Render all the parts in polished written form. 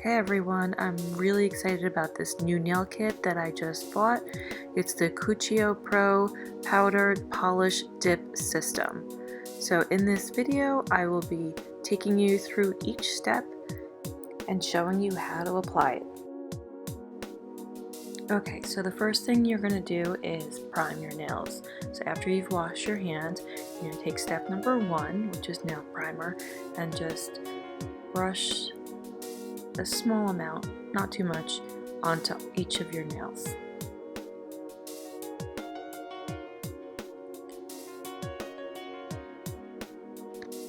Hey everyone, I'm really excited about this new nail kit that I just bought. It's the Cuccio Pro Powdered Polish Dip System. So in this video, I will be taking you through each step and showing you how to apply it. Okay, so the first thing you're going to do is prime your nails. So after you've washed your hands, you're going to take step number 1, which is nail primer, and just brush a small amount, not too much, onto each of your nails.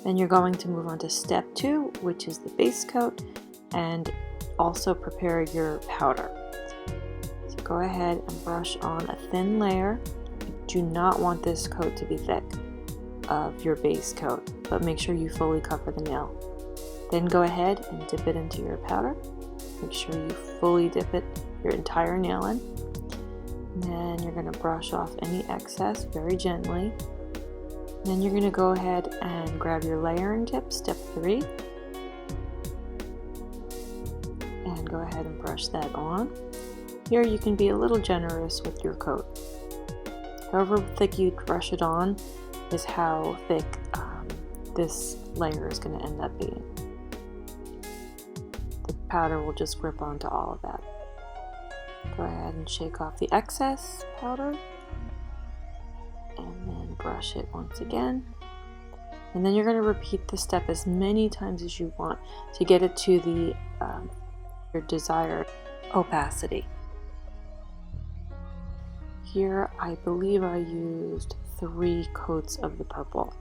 Then you're going to move on to step 2, which is the base coat, and also prepare your powder. So go ahead and brush on a thin layer. You do not want this coat to be thick of your base coat, but make sure you fully cover the nail. Then go ahead and dip it into your powder. Make sure you fully dip it, your entire nail in. And then you're going to brush off any excess very gently. Then you're going to go ahead and grab your layering tip, step 3. And go ahead and brush that on. Here you can be a little generous with your coat. However thick you brush it on is how thick this layer is going to end up being. Powder will just grip onto all of that. Go ahead and shake off the excess powder and then brush it once again. And then you're going to repeat this step as many times as you want to get it to the your desired opacity. Here I believe I used 3 coats of the purple.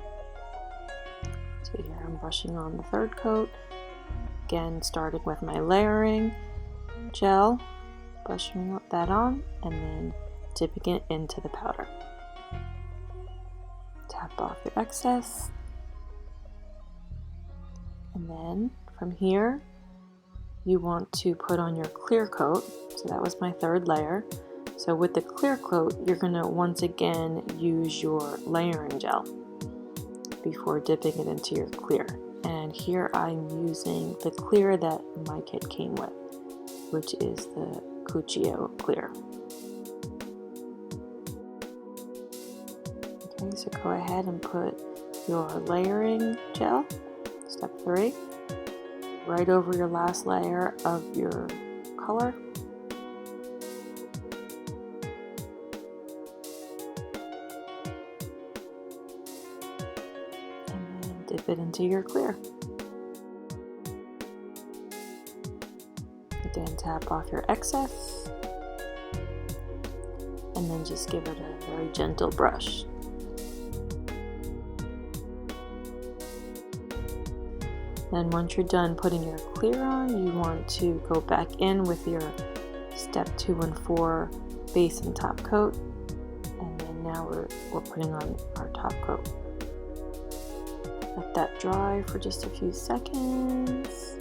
So here I'm brushing on the 3rd coat. Again, starting with my layering gel, brushing that on, and then dipping it into the powder. Tap off your excess. And then from here, you want to put on your clear coat. So that was my 3rd layer. So with the clear coat, you're going to once again use your layering gel before dipping it into your clear. And here I'm using the clear that my kit came with, which is the Cuccio clear. Okay, so go ahead and put your layering gel, step 3, right over your last layer of your color. Dip it into your clear. Again, tap off your excess and then just give it a very gentle brush. Then once you're done putting your clear on, you want to go back in with your step 2 and 4 base and top coat, and then now we're putting on our top coat. Let that dry for just a few seconds,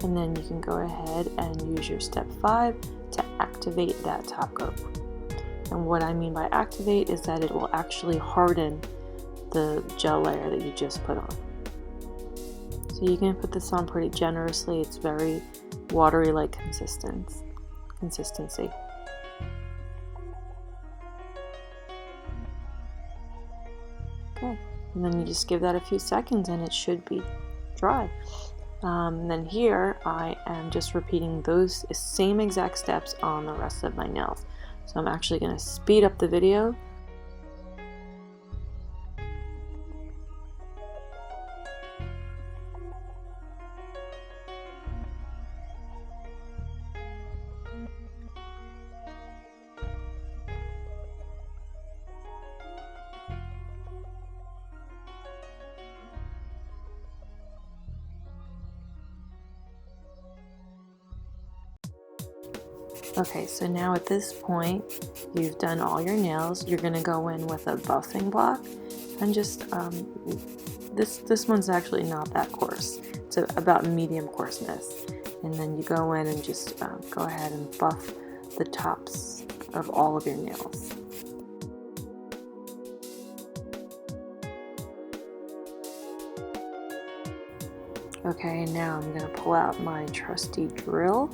and then you can go ahead and use your step 5 to activate that top coat. And what I mean by activate is that it will actually harden the gel layer that you just put on. So you can put this on pretty generously. It's very watery like consistency. Okay. And then you just give that a few seconds and it should be dry. Then here I am just repeating those same exact steps on the rest of my nails. So I'm actually going to speed up the video. Okay, so now at this point, you've done all your nails. You're going to go in with a buffing block, and just this one's actually not that coarse. It's about medium coarseness. And then you go in and just go ahead and buff the tops of all of your nails. Okay, now I'm going to pull out my trusty drill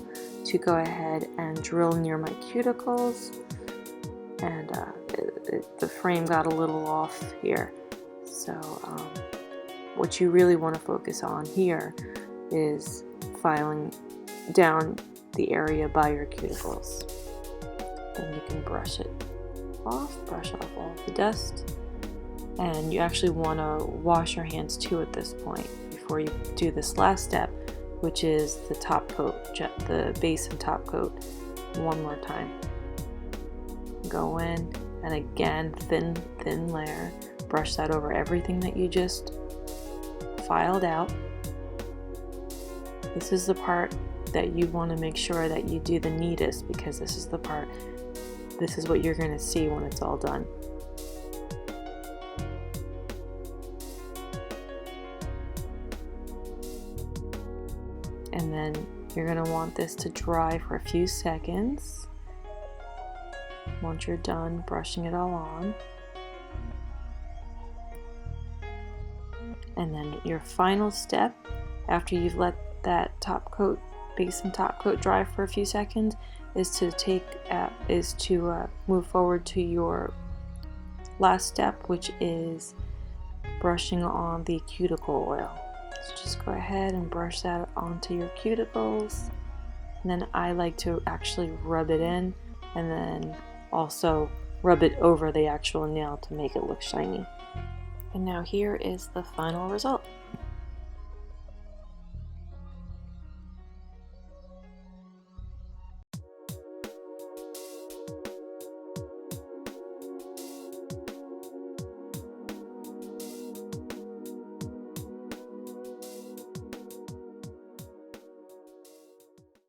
to go ahead and drill near my cuticles. And the frame got a little off here. So what you really want to focus on here is filing down the area by your cuticles. Then you can brush off all the dust. And you actually want to wash your hands too at this point before you do this last step, which is the top coat, the base and top coat one more time. Go in and again, thin layer, brush that over everything that you just filed out. This is the part that you want to make sure that you do the neatest, because this is what you're going to see when it's all done. And then you're going to want this to dry for a few seconds. Once you're done brushing it all on. And then your final step, after you've let that top coat, base and top coat dry for a few seconds, is to move forward to your last step, which is brushing on the cuticle oil. So just go ahead and brush that onto your cuticles. And then I like to actually rub it in and then also rub it over the actual nail to make it look shiny. And now here is the final result.